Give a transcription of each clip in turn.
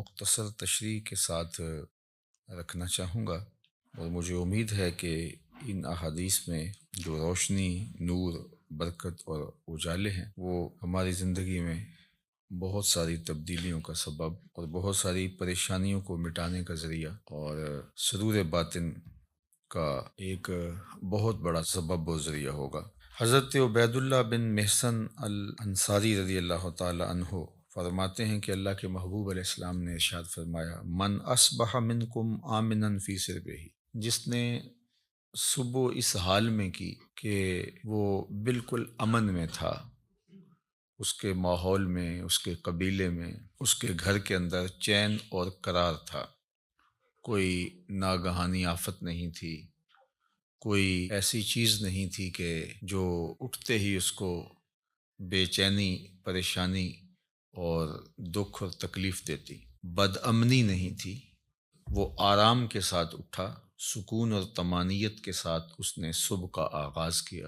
مختصر تشریح کے ساتھ رکھنا چاہوں گا، اور مجھے امید ہے کہ ان احادیث میں جو روشنی، نور، برکت اور اجالے ہیں وہ ہماری زندگی میں بہت ساری تبدیلیوں کا سبب اور بہت ساری پریشانیوں کو مٹانے کا ذریعہ اور سرور باطن کا ایک بہت بڑا سبب و ذریعہ ہوگا۔ حضرت عبید اللہ بن محسن الانصاری رضی اللہ تعالی عنہ فرماتے ہیں کہ اللہ کے محبوب علیہ السلام نے ارشاد فرمایا، من اصبح منکم آمنا فی سربہ، جس نے صبح اس حال میں کی کہ وہ بالکل امن میں تھا، اس کے ماحول میں، اس کے قبیلے میں، اس کے گھر کے اندر چین اور قرار تھا، کوئی ناگہانی آفت نہیں تھی، کوئی ایسی چیز نہیں تھی کہ جو اٹھتے ہی اس کو بے چینی، پریشانی اور دکھ اور تکلیف دیتی، بد امنی نہیں تھی۔ وہ آرام کے ساتھ اٹھا، سکون اور طمانینت کے ساتھ اس نے صبح کا آغاز کیا،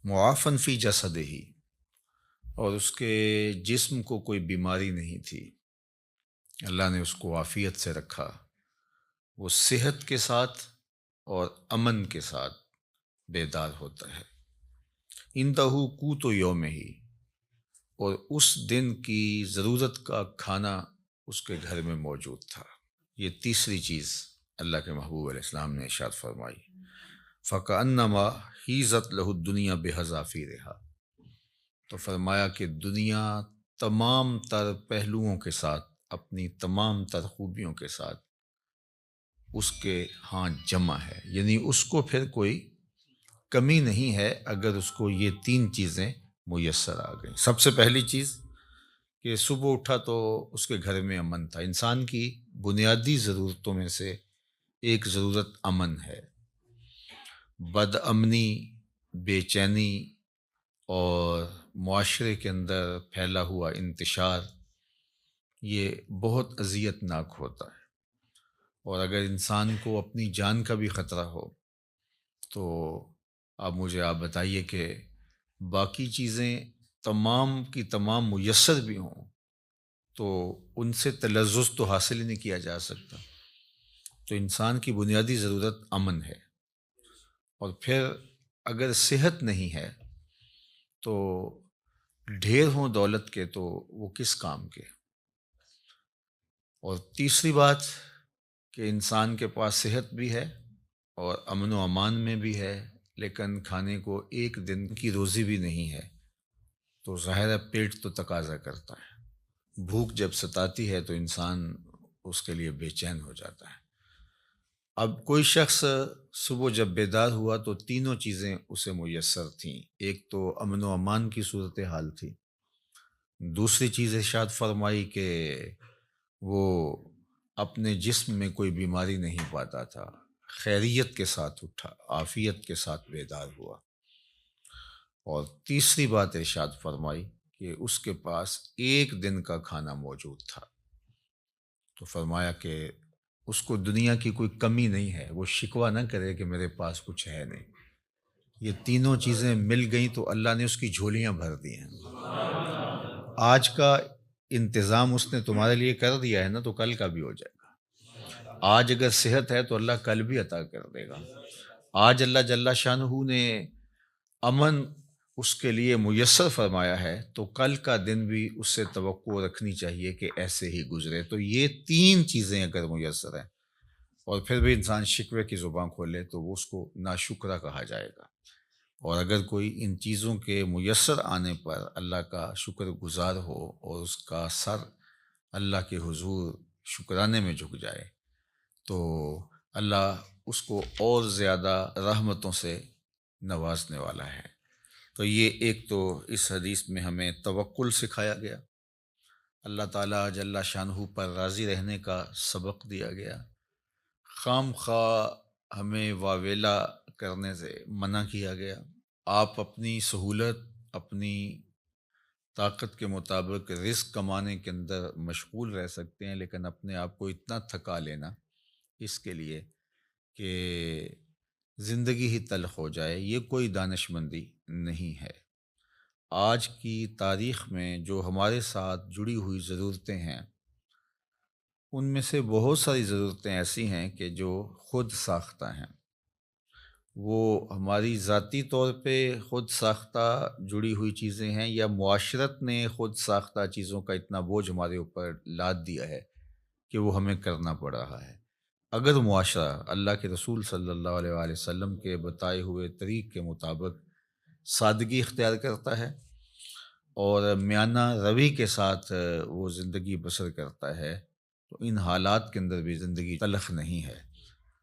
معافن فی جسدہ ہی، اور اس کے جسم کو کوئی بیماری نہیں تھی، اللہ نے اس کو عافیت سے رکھا، وہ صحت کے ساتھ اور امن کے ساتھ بیدار ہوتا ہے۔ اندہو قوت یوم ہی، اور اس دن کی ضرورت کا کھانا اس کے گھر میں موجود تھا۔ یہ تیسری چیز اللہ کے محبوب علیہ السلام نے ارشاد فرمائی، فَكَأَنَّمَا حِیزَتْ لَهُ الدُّنْیَا بِحَذَافِیرِہَا، تو فرمایا کہ دنیا تمام تر پہلوؤں کے ساتھ، اپنی تمام تر خوبیوں کے ساتھ اس کے ہاں جمع ہے، یعنی اس کو پھر کوئی کمی نہیں ہے اگر اس کو یہ تین چیزیں میسر آ گئیں۔ سب سے پہلی چیز کہ صبح اٹھا تو اس کے گھر میں امن تھا۔ انسان کی بنیادی ضرورتوں میں سے ایک ضرورت امن ہے۔ بد امنی، بے چینی اور معاشرے کے اندر پھیلا ہوا انتشار، یہ بہت اذیت ناک ہوتا ہے، اور اگر انسان کو اپنی جان کا بھی خطرہ ہو تو آپ بتائیے کہ باقی چیزیں تمام کی تمام میسر بھی ہوں تو ان سے تلذذ تو حاصل ہی نہیں کیا جا سکتا۔ تو انسان کی بنیادی ضرورت امن ہے، اور پھر اگر صحت نہیں ہے تو ڈھیر ہوں دولت کے تو وہ کس کام کے۔ اور تیسری بات کہ انسان کے پاس صحت بھی ہے اور امن و امان میں بھی ہے، لیکن کھانے کو ایک دن کی روزی بھی نہیں ہے، تو ظاہر ہے پیٹ تو تقاضا کرتا ہے۔ بھوک جب ستاتی ہے تو انسان اس کے لیے بے چین ہو جاتا ہے۔ اب کوئی شخص صبح جب بیدار ہوا تو تینوں چیزیں اسے میسر تھیں۔ ایک تو امن و امان کی صورتحال تھی، دوسری چیز ارشاد فرمائی کہ وہ اپنے جسم میں کوئی بیماری نہیں پاتا تھا، خیریت کے ساتھ اٹھا، عافیت کے ساتھ بیدار ہوا، اور تیسری بات ارشاد فرمائی کہ اس کے پاس ایک دن کا کھانا موجود تھا۔ تو فرمایا کہ اس کو دنیا کی کوئی کمی نہیں ہے، وہ شکوہ نہ کرے کہ میرے پاس کچھ ہے نہیں۔ یہ تینوں چیزیں مل گئیں تو اللہ نے اس کی جھولیاں بھر دی ہیں۔ آج کا انتظام اس نے تمہارے لیے کر دیا ہے نا، تو کل کا بھی ہو جائے گا۔ آج اگر صحت ہے تو اللہ کل بھی عطا کر دے گا۔ آج اللہ جل شانہ نے امن اس کے لیے میسر فرمایا ہے تو کل کا دن بھی اس سے توقع رکھنی چاہیے کہ ایسے ہی گزرے۔ تو یہ تین چیزیں اگر میسر ہیں اور پھر بھی انسان شکوے کی زبان کھولے تو وہ اس کو ناشکرہ کہا جائے گا، اور اگر کوئی ان چیزوں کے میسر آنے پر اللہ کا شکر گزار ہو اور اس کا سر اللہ کے حضور شکرانے میں جھک جائے تو اللہ اس کو اور زیادہ رحمتوں سے نوازنے والا ہے۔ تو یہ ایک تو اس حدیث میں ہمیں توکل سکھایا گیا، اللہ تعالیٰ جل شانہ پر راضی رہنے کا سبق دیا گیا، خام خواہ ہمیں واویلا کرنے سے منع کیا گیا۔ آپ اپنی سہولت، اپنی طاقت کے مطابق رزق کمانے کے اندر مشغول رہ سکتے ہیں، لیکن اپنے آپ کو اتنا تھکا لینا اس کے لیے کہ زندگی ہی تلخ ہو جائے، یہ کوئی دانش مندی نہیں ہے۔ آج کی تاریخ میں جو ہمارے ساتھ جڑی ہوئی ضرورتیں ہیں ان میں سے بہت ساری ضرورتیں ایسی ہیں کہ جو خود ساختہ ہیں، وہ ہماری ذاتی طور پہ خود ساختہ جڑی ہوئی چیزیں ہیں، یا معاشرت نے خود ساختہ چیزوں کا اتنا بوجھ ہمارے اوپر لاد دیا ہے کہ وہ ہمیں کرنا پڑ رہا ہے۔ اگر معاشرہ اللہ کے رسول صلی اللہ علیہ وآلہ وسلم کے بتائے ہوئے طریق کے مطابق سادگی اختیار کرتا ہے اور میانہ روی کے ساتھ وہ زندگی بسر کرتا ہے، تو ان حالات کے اندر بھی زندگی تلخ نہیں ہے۔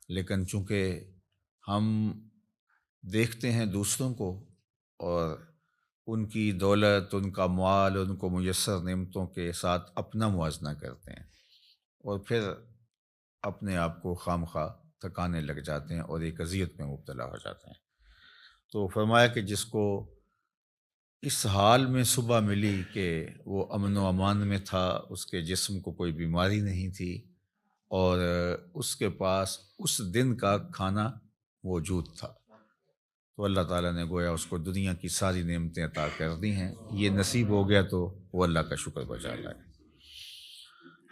لیکن چونکہ ہم دیکھتے ہیں دوسروں کو اور ان کی دولت، ان کا مال، ان کو میسر نعمتوں کے ساتھ اپنا موازنہ کرتے ہیں، اور پھر اپنے آپ کو خام خواہ تھکانے لگ جاتے ہیں اور ایک اذیت میں مبتلا ہو جاتے ہیں۔ تو فرمایا کہ جس کو اس حال میں صبح ملی کہ وہ امن و امان میں تھا، اس کے جسم کو کوئی بیماری نہیں تھی، اور اس کے پاس اس دن کا کھانا موجود تھا، تو اللہ تعالیٰ نے گویا اس کو دنیا کی ساری نعمتیں عطا کر دی ہیں۔ یہ نصیب ہو گیا تو وہ اللہ کا شکر بجا لائے۔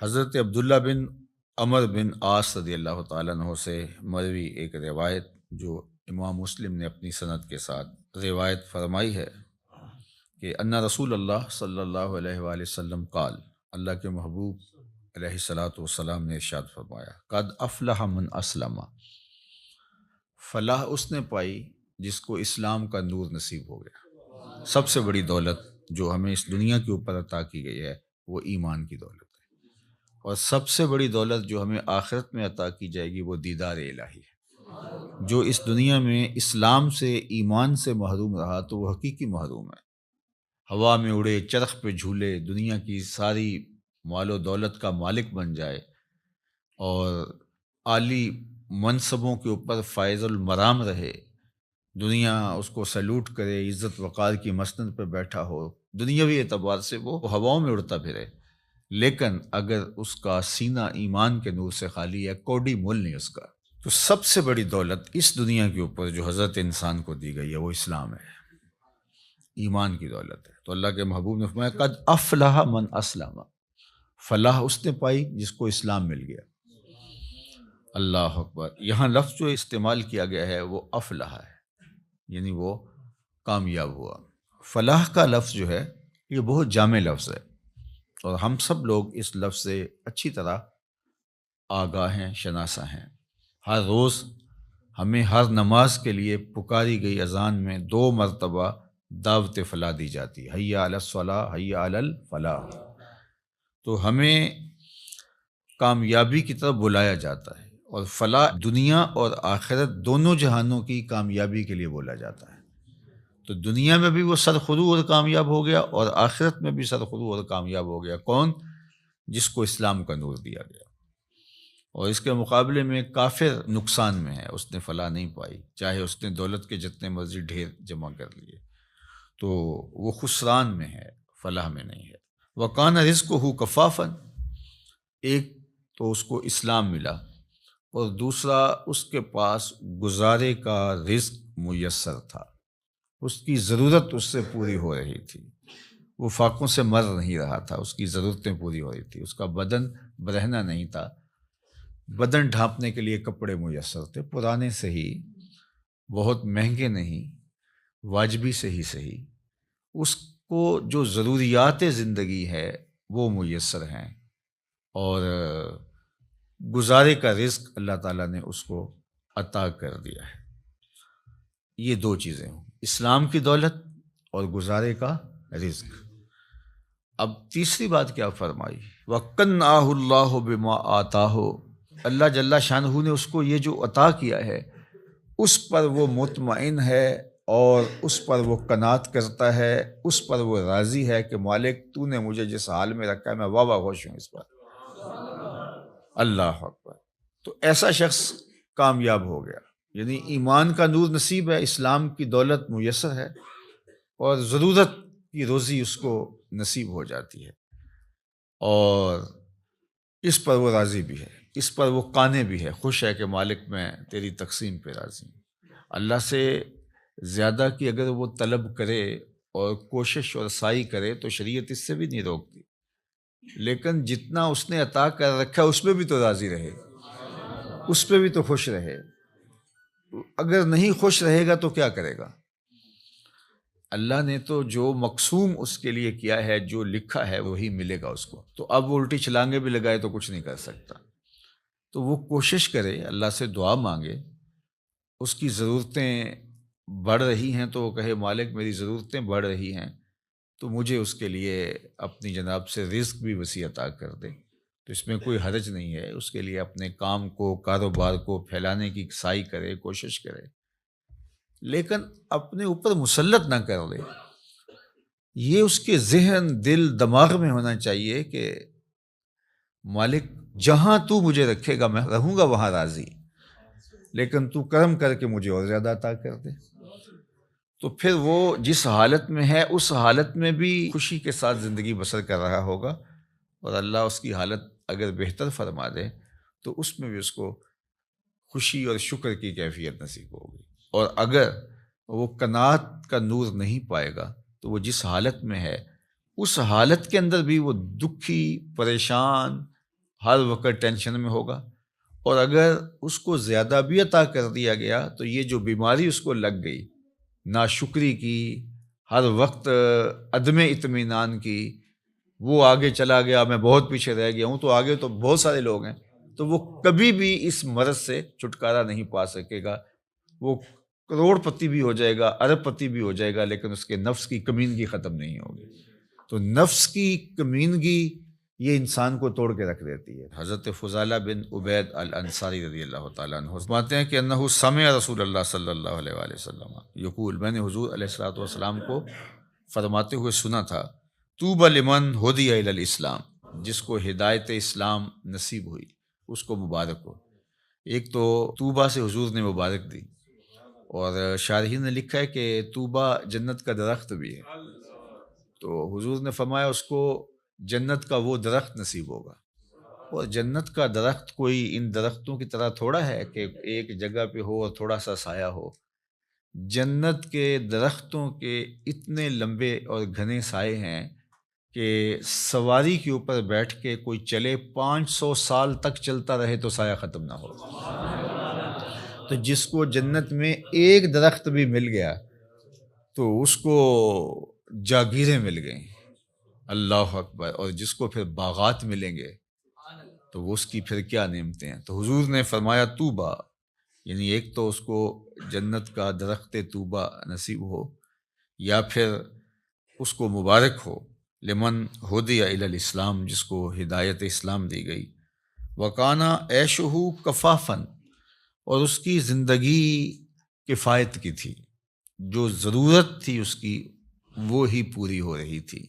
حضرت عبداللہ بن عمر بن عاص رضی اللہ تعالیٰ عنہ سے مروی ایک روایت جو امام مسلم نے اپنی سند کے ساتھ روایت فرمائی ہے کہ ان رسول اللہ صلی اللہ علیہ وآلہ وسلم قال، اللہ کے محبوب علیہ الصلاۃ والسلام نے ارشاد فرمایا، قد افلح من اسلم، فلاح اس نے پائی جس کو اسلام کا نور نصیب ہو گیا۔ سب سے بڑی دولت جو ہمیں اس دنیا کے اوپر عطا کی گئی ہے وہ ایمان کی دولت ہے، اور سب سے بڑی دولت جو ہمیں آخرت میں عطا کی جائے گی وہ دیدار الہی ہے۔ جو اس دنیا میں اسلام سے، ایمان سے محروم رہا تو وہ حقیقی محروم ہے۔ ہوا میں اڑے، چرخ پہ جھولے، دنیا کی ساری مال و دولت کا مالک بن جائے اور عالی منصبوں کے اوپر فائز المرام رہے، دنیا اس کو سیلوٹ کرے، عزت وقار کی مسند پہ بیٹھا ہو، دنیاوی اعتبار سے وہ ہواؤں میں اڑتا پھرے، لیکن اگر اس کا سینہ ایمان کے نور سے خالی ہے، کوڑی مول نہیں اس کا، تو سب سے بڑی دولت اس دنیا کے اوپر جو حضرت انسان کو دی گئی ہے وہ اسلام ہے، ایمان کی دولت ہے۔ تو اللہ کے محبوب نے فرمایا قد افلح من اسلم، فلاح اس نے پائی جس کو اسلام مل گیا۔ اللہ اکبر۔ یہاں لفظ جو استعمال کیا گیا ہے وہ افلح ہے، یعنی وہ کامیاب ہوا۔ فلاح کا لفظ جو ہے یہ بہت جامع لفظ ہے، اور ہم سب لوگ اس لفظ سے اچھی طرح آگاہ ہیں، شناسا ہیں۔ ہر روز ہمیں ہر نماز کے لیے پکاری گئی اذان میں 2 مرتبہ دعوت فلاح دی جاتی ہے، حی علی الصلاح، حی علی الفلاح۔ تو ہمیں کامیابی کی طرف بلایا جاتا ہے، اور فلاح دنیا اور آخرت دونوں جہانوں کی کامیابی کے لیے بولا جاتا ہے۔ تو دنیا میں بھی وہ سرخرو اور کامیاب ہو گیا، اور آخرت میں بھی سرخرو اور کامیاب ہو گیا۔ کون؟ جس کو اسلام کا نور دیا گیا۔ اور اس کے مقابلے میں کافر نقصان میں ہے، اس نے فلاح نہیں پائی، چاہے اس نے دولت کے جتنے مرضی ڈھیر جمع کر لیے، تو وہ خسران میں ہے، فلاح میں نہیں ہے۔ وَقَانَ رِزْقُهُ كَفَافًا، ایک تو اس کو اسلام ملا، اور دوسرا اس کے پاس گزارے کا رزق میسر تھا، اس کی ضرورت اس سے پوری ہو رہی تھی، وہ فاقوں سے مر نہیں رہا تھا، اس کی ضرورتیں پوری ہو رہی تھی، اس کا بدن برہنہ نہیں تھا، بدن ڈھانپنے کے لیے کپڑے میسر تھے، پرانے سے ہی، بہت مہنگے نہیں، واجبی سے ہی صحیح، اس کو جو ضروریات زندگی ہے وہ میسر ہیں، اور گزارے کا رزق اللہ تعالیٰ نے اس کو عطا کر دیا ہے۔ یہ 2 چیزیں ہوں، اسلام کی دولت اور گزارے کا رزق۔ اب تیسری بات کیا فرمائی؟ وَقَنَّعَهُ اللَّهُ بِمَا آتَاهُ، اللہ جل شانہ نے اس کو یہ جو عطا کیا ہے اس پر وہ مطمئن ہے، اور اس پر وہ قناعت کرتا ہے، اس پر وہ راضی ہے کہ مالک تو نے مجھے جس حال میں رکھا ہے میں واہ واہ خوش ہوں اس پر۔ اللہ اکبر۔ تو ایسا شخص کامیاب ہو گیا، یعنی ایمان کا نور نصیب ہے، اسلام کی دولت میسر ہے، اور ضرورت کی روزی اس کو نصیب ہو جاتی ہے، اور اس پر وہ راضی بھی ہے، اس پر وہ قانع بھی ہے، خوش ہے کہ مالک میں تیری تقسیم پہ راضی ہوں۔ اللہ سے زیادہ کی اگر وہ طلب کرے اور کوشش اور سعی کرے تو شریعت اس سے بھی نہیں روکتی، لیکن جتنا اس نے عطا کر رکھا اس پہ بھی تو راضی رہے، اس پہ بھی تو خوش رہے۔ اگر نہیں خوش رہے گا تو کیا کرے گا؟ اللہ نے تو جو مقسوم اس کے لیے کیا ہے، جو لکھا ہے وہی ملے گا اس کو، تو اب وہ الٹی چھلانگیں بھی لگائے تو کچھ نہیں کر سکتا۔ تو وہ کوشش کرے، اللہ سے دعا مانگے، اس کی ضرورتیں بڑھ رہی ہیں تو وہ کہے مالک میری ضرورتیں بڑھ رہی ہیں تو مجھے اس کے لیے اپنی جناب سے رزق بھی وسیع عطا کر دے، تو اس میں کوئی حرج نہیں ہے۔ اس کے لیے اپنے کام کو، کاروبار کو پھیلانے کی سعی کرے، کوشش کرے، لیکن اپنے اوپر مسلط نہ کر لے۔ یہ اس کے ذہن، دل، دماغ میں ہونا چاہیے کہ مالک جہاں تو مجھے رکھے گا میں رہوں گا وہاں راضی، لیکن تو کرم کر کے مجھے اور زیادہ عطا کر دے۔ تو پھر وہ جس حالت میں ہے اس حالت میں بھی خوشی کے ساتھ زندگی بسر کر رہا ہوگا، اور اللہ اس کی حالت اگر بہتر فرما دے تو اس میں بھی اس کو خوشی اور شکر کی کیفیت نصیب ہوگی۔ اور اگر وہ قناعت کا نور نہیں پائے گا تو وہ جس حالت میں ہے اس حالت کے اندر بھی وہ دکھی، پریشان، ہر وقت ٹینشن میں ہوگا۔ اور اگر اس کو زیادہ بھی عطا کر دیا گیا تو یہ جو بیماری اس کو لگ گئی، ناشکری کی، ہر وقت عدم اطمینان کی، وہ آگے چلا گیا، میں بہت پیچھے رہ گیا ہوں، تو آگے تو بہت سارے لوگ ہیں، تو وہ کبھی بھی اس مرض سے چھٹکارا نہیں پا سکے گا۔ وہ کروڑ پتی بھی ہو جائے گا، ارب پتی بھی ہو جائے گا، لیکن اس کے نفس کی کمینگی ختم نہیں ہوگی۔ تو نفس کی کمینگی یہ انسان کو توڑ کے رکھ دیتی ہے۔ حضرت فضالہ بن عبید الانصاری رضی اللہ تعالیٰ عنہ فرماتے ہیں کہ انہ سمع رسول اللہ صلی اللہ علیہ وآلہ وسلم یقول، میں نے حضور علیہ الصلوۃ والسلام کو فرماتے ہوئے سنا تھا، طوبی لمن ہدی الی الاسلام، جس کو ہدایت اسلام نصیب ہوئی اس کو مبارک ہو۔ ایک تو طوبہ سے حضور نے مبارک دی، اور شارحین نے لکھا ہے کہ طوبہ جنت کا درخت بھی ہے، تو حضور نے فرمایا اس کو جنت کا وہ درخت نصیب ہوگا۔ اور جنت کا درخت کوئی ان درختوں کی طرح تھوڑا ہے کہ ایک جگہ پہ ہو اور تھوڑا سا سایہ ہو۔ جنت کے درختوں کے اتنے لمبے اور گھنے سائے ہیں کہ سواری کے اوپر بیٹھ کے کوئی چلے 500 سال تک چلتا رہے تو سایہ ختم نہ ہو۔ تو جس کو جنت میں ایک درخت بھی مل گیا تو اس کو جاگیریں مل گئیں، اللہ اکبر، اور جس کو پھر باغات ملیں گے تو وہ اس کی پھر کیا نعمتیں ہیں۔ تو حضور نے فرمایا طوبہ، یعنی ایک تو اس کو جنت کا درخت طوبہ نصیب ہو، یا پھر اس کو مبارک ہو، لمن ہدی الی الاسلام، جس کو ہدایت اسلام دی گئی، وکانا عیشہ کفافن، اور اس کی زندگی کفایت کی تھی، جو ضرورت تھی اس کی وہ ہی پوری ہو رہی تھی،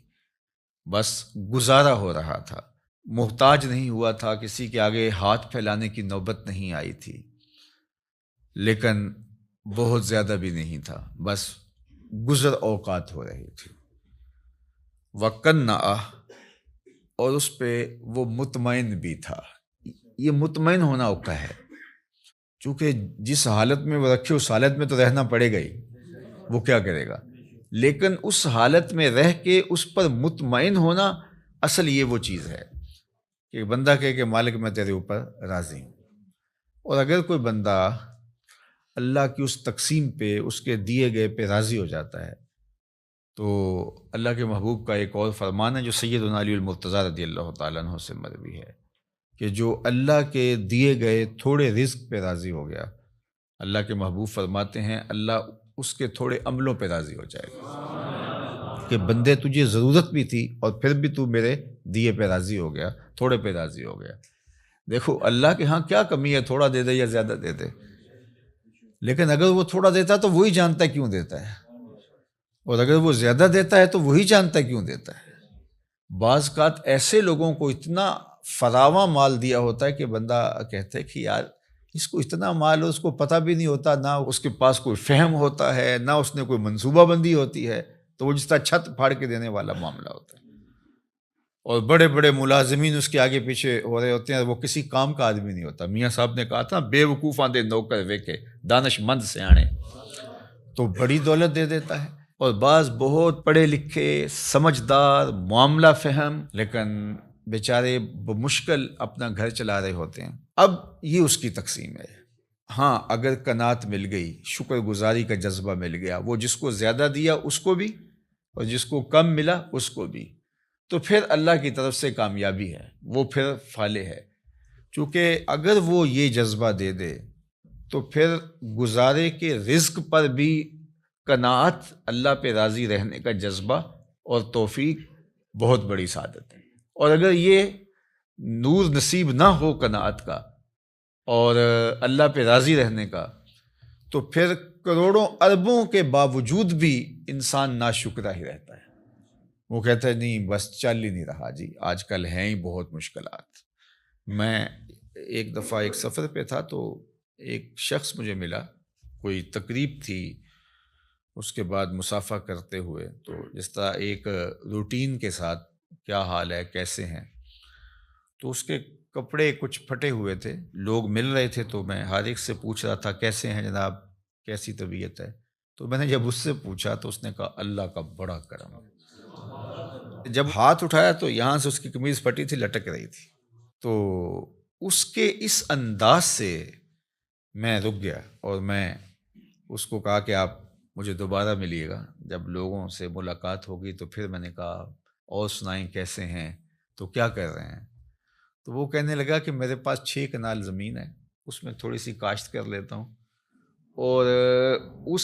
بس گزارا ہو رہا تھا، محتاج نہیں ہوا تھا، کسی کے آگے ہاتھ پھیلانے کی نوبت نہیں آئی تھی، لیکن بہت زیادہ بھی نہیں تھا، بس گزر اوقات ہو رہی تھی۔ وقنع، اور اس پہ وہ مطمئن بھی تھا۔ یہ مطمئن ہونا اوقع ہے، چونکہ جس حالت میں وہ رکھے اس حالت میں تو رہنا پڑے گا ہی، وہ کیا کرے گا، لیکن اس حالت میں رہ کے اس پر مطمئن ہونا، اصل یہ وہ چیز ہے کہ بندہ کہے کہ مالک میں تیرے اوپر راضی ہوں۔ اور اگر کوئی بندہ اللہ کی اس تقسیم پہ، اس کے دیے گئے پہ راضی ہو جاتا ہے تو اللہ کے محبوب کا ایک اور فرمان ہے جو سیدنا علی المرتضیٰ رضی اللہ تعالیٰ عنہ سے مروی ہے کہ جو اللہ کے دیے گئے تھوڑے رزق پہ راضی ہو گیا، اللہ کے محبوب فرماتے ہیں اللہ اس کے تھوڑے عملوں پہ راضی ہو جائے گا، کہ بندے تجھے ضرورت بھی تھی اور پھر بھی تو میرے دیے پہ راضی ہو گیا، تھوڑے پہ راضی ہو گیا۔ دیکھو اللہ کے ہاں کیا کمی ہے، تھوڑا دے دے یا زیادہ دے دے، لیکن اگر وہ تھوڑا دیتا ہے تو وہی جانتا ہے کیوں دیتا ہے، اور اگر وہ زیادہ دیتا ہے تو وہی جانتا ہے کیوں دیتا ہے۔ بعض اوقات ایسے لوگوں کو اتنا فراواں مال دیا ہوتا ہے کہ بندہ کہتا ہے کہ یار اس کو اتنا مال ہو، اس کو پتہ بھی نہیں ہوتا، نہ اس کے پاس کوئی فہم ہوتا ہے، نہ اس نے کوئی منصوبہ بندی ہوتی ہے، تو وہ جس طرح چھت پھاڑ کے دینے والا معاملہ ہوتا ہے، اور بڑے بڑے ملازمین اس کے آگے پیچھے ہو رہے ہوتے ہیں، وہ کسی کام کا آدمی نہیں ہوتا۔ میاں صاحب نے کہا تھا بے وقوفاں دے نوکر ویکے دانش مند سیانے، تو بڑی دولت دے دیتا ہے۔ اور بعض بہت پڑھے لکھے، سمجھدار، معاملہ فہم، لیکن بیچارے بمشکل اپنا گھر چلا رہے ہوتے ہیں۔ اب یہ اس کی تقسیم ہے۔ ہاں، اگر قناعت مل گئی، شکر گزاری کا جذبہ مل گیا، وہ جس کو زیادہ دیا اس کو بھی اور جس کو کم ملا اس کو بھی، تو پھر اللہ کی طرف سے کامیابی ہے، وہ پھر فالح ہے۔ چونکہ اگر وہ یہ جذبہ دے دے تو پھر گزارے کے رزق پر بھی قناعت، اللہ پہ راضی رہنے کا جذبہ اور توفیق بہت بڑی سعادت ہے۔ اور اگر یہ نور نصیب نہ ہو قناعت کا اور اللہ پہ راضی رہنے کا، تو پھر کروڑوں اربوں کے باوجود بھی انسان ناشکرا ہی رہتا ہے۔ وہ کہتا ہے نہیں بس چل ہی نہیں رہا جی، آج کل ہیں ہی بہت مشکلات۔ میں ایک دفعہ ایک سفر پہ تھا تو ایک شخص مجھے ملا، کوئی تقریب تھی، اس کے بعد مصافحہ کرتے ہوئے تو جس طرح ایک روٹین کے ساتھ کیا حال ہے، کیسے ہیں، تو اس کے کپڑے کچھ پھٹے ہوئے تھے، لوگ مل رہے تھے تو میں ہر ایک سے پوچھ رہا تھا کیسے ہیں جناب، کیسی طبیعت ہے۔ تو میں نے جب اس سے پوچھا تو اس نے کہا اللہ کا بڑا کرم ہے۔ جب ہاتھ اٹھایا تو یہاں سے اس کی قمیض پھٹی تھی، لٹک رہی تھی۔ تو اس کے اس انداز سے میں رک گیا اور میں اس کو کہا کہ آپ مجھے دوبارہ ملیے گا، جب لوگوں سے ملاقات ہوگی تو پھر میں نے کہا اور سنائیں کیسے ہیں، تو کیا کر رہے ہیں؟ تو وہ کہنے لگا کہ میرے پاس 6 کنال زمین ہے، اس میں تھوڑی سی کاشت کر لیتا ہوں، اور اس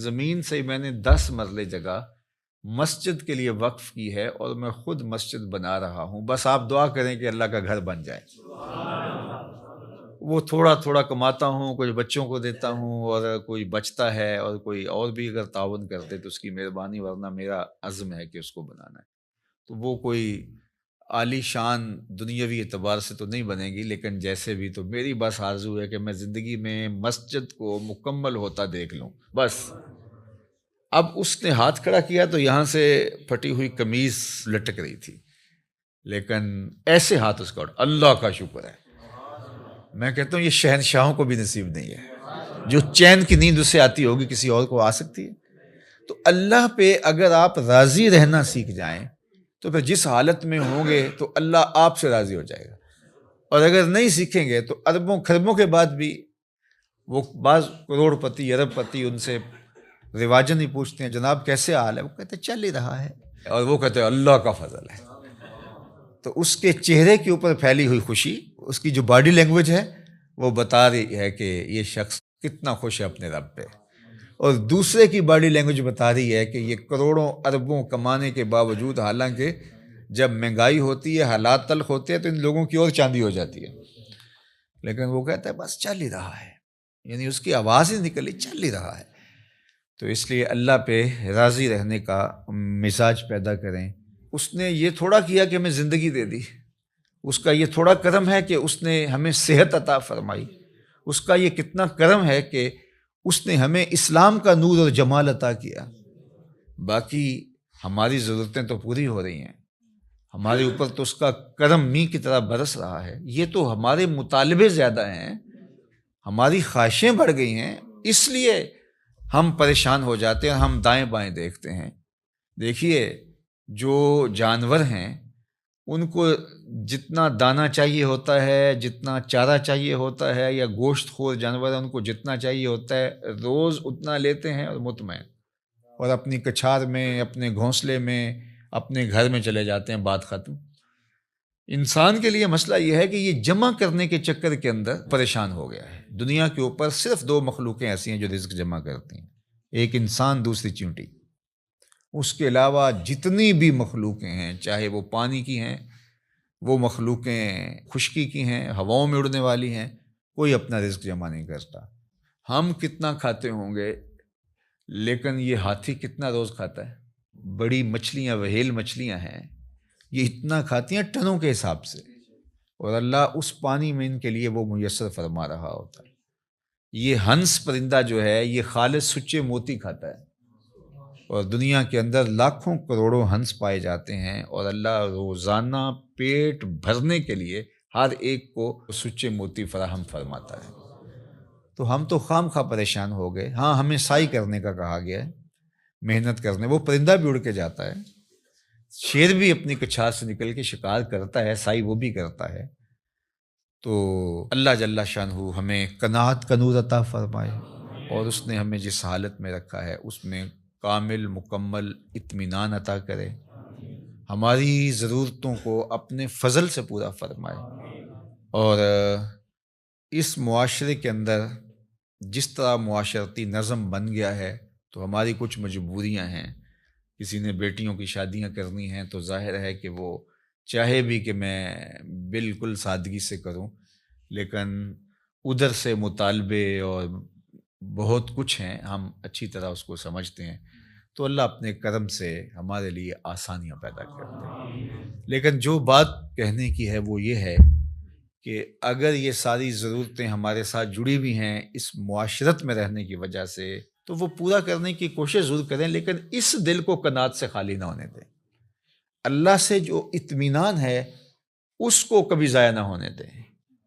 زمین سے میں نے 10 مرلے جگہ مسجد کے لیے وقف کی ہے اور میں خود مسجد بنا رہا ہوں، بس آپ دعا کریں کہ اللہ کا گھر بن جائے۔ وہ تھوڑا تھوڑا کماتا ہوں، کچھ بچوں کو دیتا ہوں اور کوئی بچتا ہے، اور کوئی اور بھی اگر تعاون کرتے تو اس کی مہربانی، ورنہ میرا عزم ہے کہ اس کو بنانا ہے۔ تو وہ کوئی عالی شان دنیاوی اعتبار سے تو نہیں بنے گی، لیکن جیسے بھی تو میری بس آرزو ہے کہ میں زندگی میں مسجد کو مکمل ہوتا دیکھ لوں بس۔ اب اس نے ہاتھ کھڑا کیا تو یہاں سے پھٹی ہوئی قمیض لٹک رہی تھی، لیکن ایسے ہاتھ اس کا اللہ کا شکر ہے۔ میں کہتا ہوں یہ شہنشاہوں کو بھی نصیب نہیں ہے، جو چین کی نیند اس سے آتی ہوگی کسی اور کو آ سکتی ہے۔ تو اللہ پہ اگر آپ راضی رہنا سیکھ جائیں تو پھر جس حالت میں ہوں گے تو اللہ آپ سے راضی ہو جائے گا، اور اگر نہیں سیکھیں گے تو اربوں خربوں کے بعد بھی وہ بعض کروڑ پتی ارب پتی ان سے رواجن ہی پوچھتے ہیں جناب کیسے حال ہے، وہ کہتے ہیں چل ہی رہا ہے، اور وہ کہتے ہیں اللہ کا فضل ہے۔ تو اس کے چہرے کے اوپر پھیلی ہوئی خوشی، اس کی جو باڈی لینگویج ہے وہ بتا رہی ہے کہ یہ شخص کتنا خوش ہے اپنے رب پہ، اور دوسرے کی باڈی لینگویج بتا رہی ہے کہ یہ کروڑوں اربوں کمانے کے باوجود، حالانکہ جب مہنگائی ہوتی ہے، حالات تلخ ہوتے ہیں تو ان لوگوں کی اور چاندی ہو جاتی ہے، لیکن وہ کہتا ہے بس چل ہی رہا ہے، یعنی اس کی آواز ہی نکلی چل ہی رہا ہے۔ تو اس لیے اللہ پہ راضی رہنے کا مزاج پیدا کریں۔ اس نے یہ تھوڑا کیا کہ ہمیں زندگی دے دی، اس کا یہ تھوڑا کرم ہے کہ اس نے ہمیں صحت عطا فرمائی، اس کا یہ کتنا کرم ہے کہ اس نے ہمیں اسلام کا نور اور جمال عطا کیا۔ باقی ہماری ضرورتیں تو پوری ہو رہی ہیں، ہمارے اوپر تو اس کا کرم می کی طرح برس رہا ہے، یہ تو ہمارے مطالبے زیادہ ہیں، ہماری خواہشیں بڑھ گئی ہیں، اس لیے ہم پریشان ہو جاتے ہیں، ہم دائیں بائیں دیکھتے ہیں۔ دیکھیے جو جانور ہیں ان کو جتنا دانہ چاہیے ہوتا ہے، جتنا چارہ چاہیے ہوتا ہے، یا گوشت خور جانور ہیں ان کو جتنا چاہیے ہوتا ہے روز اتنا لیتے ہیں اور مطمئن، اور اپنی کچھار میں، اپنے گھونسلے میں، اپنے گھر میں چلے جاتے ہیں، بات ختم۔ انسان کے لیے مسئلہ یہ ہے کہ یہ جمع کرنے کے چکر کے اندر پریشان ہو گیا ہے۔ دنیا کے اوپر صرف 2 مخلوقیں ایسی ہیں جو رزق جمع کرتی ہیں، ایک انسان، دوسری چیونٹی۔ اس کے علاوہ جتنی بھی مخلوقیں ہیں، چاہے وہ پانی کی ہیں، وہ مخلوقیں خشکی کی ہیں، ہواؤں میں اڑنے والی ہیں، کوئی اپنا رزق جمع نہیں کرتا۔ ہم کتنا کھاتے ہوں گے، لیکن یہ ہاتھی کتنا روز کھاتا ہے؟ بڑی مچھلیاں، وہیل مچھلیاں ہیں، یہ اتنا کھاتی ہیں ٹنوں کے حساب سے، اور اللہ اس پانی میں ان کے لیے وہ میسر فرما رہا ہوتا ہے۔ یہ ہنس پرندہ جو ہے یہ خالص سچے موتی کھاتا ہے، اور دنیا کے اندر لاکھوں کروڑوں ہنس پائے جاتے ہیں، اور اللہ روزانہ پیٹ بھرنے کے لیے ہر ایک کو سچے موتی فراہم فرماتا ہے۔ تو ہم تو خام خواہ پریشان ہو گئے۔ ہاں، ہمیں سعی کرنے کا کہا گیا ہے، محنت کرنے، وہ پرندہ بھی اڑ کے جاتا ہے، شیر بھی اپنی کچھار سے نکل کے شکار کرتا ہے، سائی وہ بھی کرتا ہے۔ تو اللہ جل شانہ ہمیں قناعت کا نور عطا فرمائے، اور اس نے ہمیں جس حالت میں رکھا ہے اس میں کامل مکمل اطمینان عطا کرے، ہماری ضرورتوں کو اپنے فضل سے پورا فرمائے، اور اس معاشرے کے اندر جس طرح معاشرتی نظم بن گیا ہے تو ہماری کچھ مجبوریاں ہیں۔ کسی نے بیٹیوں کی شادیاں کرنی ہیں تو ظاہر ہے کہ وہ چاہے بھی کہ میں بالکل سادگی سے کروں، لیکن ادھر سے مطالبے اور بہت کچھ ہیں، ہم اچھی طرح اس کو سمجھتے ہیں، تو اللہ اپنے کرم سے ہمارے لیے آسانیاں پیدا کرتے ہیں۔ لیکن جو بات کہنے کی ہے وہ یہ ہے کہ اگر یہ ساری ضرورتیں ہمارے ساتھ جڑی ہوئی ہیں اس معاشرت میں رہنے کی وجہ سے، تو وہ پورا کرنے کی کوشش ضرور کریں، لیکن اس دل کو قناعت سے خالی نہ ہونے دیں۔ اللہ سے جو اطمینان ہے اس کو کبھی ضائع نہ ہونے دیں۔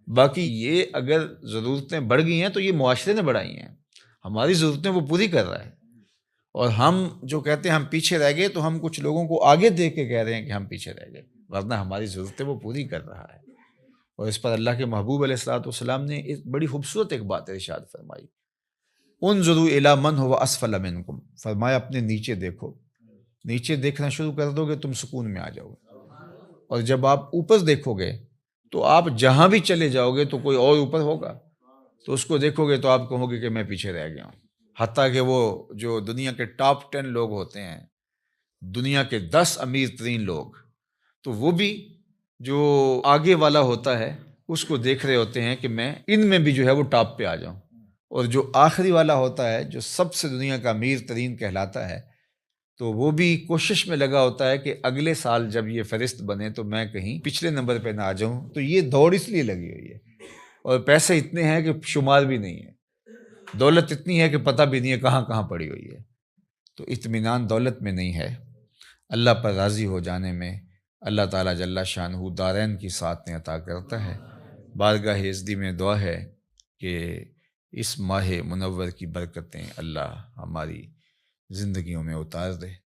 باقی یہ اگر ضرورتیں بڑھ گئی ہیں تو یہ معاشرے نے بڑھائی ہیں، ہماری ضرورتیں وہ پوری کر رہا ہے، اور ہم جو کہتے ہیں ہم پیچھے رہ گئے تو ہم کچھ لوگوں کو آگے دیکھ کے کہہ رہے ہیں کہ ہم پیچھے رہ گئے، ورنہ ہماری ضرورتیں وہ پوری کر رہا ہے۔ اور اس پر اللہ کے محبوب علیہ الصلوۃ والسلام نے ایک بڑی خوبصورت ایک بات ارشاد فرمائی، انظروا الی من هو اسفل منکم، فرمایا اپنے نیچے دیکھو، نیچے دیکھنا شروع کر دو گے تم سکون میں آ جاؤ گے، اور جب آپ اوپر دیکھو گے تو آپ جہاں بھی چلے جاؤ گے تو کوئی اور اوپر ہوگا، تو اس کو دیکھو گے تو آپ کہو گے کہ میں پیچھے رہ گیا ہوں۔ حتیٰ کہ وہ جو دنیا کے ٹاپ 10 لوگ ہوتے ہیں، دنیا کے 10 امیر ترین لوگ، تو وہ بھی جو آگے والا ہوتا ہے اس کو دیکھ رہے ہوتے ہیں کہ میں ان میں بھی جو ہے وہ ٹاپ پہ آ جاؤں، اور جو آخری والا ہوتا ہے جو سب سے دنیا کا امیر ترین کہلاتا ہے، تو وہ بھی کوشش میں لگا ہوتا ہے کہ اگلے سال جب یہ فہرست بنے تو میں کہیں پچھلے نمبر پہ نہ آ جاؤں۔ تو یہ دوڑ اس لیے لگی ہوئی ہے، اور پیسے اتنے ہیں کہ شمار بھی نہیں ہے، دولت اتنی ہے کہ پتہ بھی نہیں ہے کہاں کہاں پڑی ہوئی ہے۔ تو اطمینان دولت میں نہیں ہے، اللہ پر راضی ہو جانے میں اللہ تعالیٰ جل شانہ دارین کی سعادتیں عطا کرتا ہے۔ بارگاہ عزدی میں دعا ہے کہ اس ماہ منور کی برکتیں اللہ ہماری زندگیوں میں اتار دے۔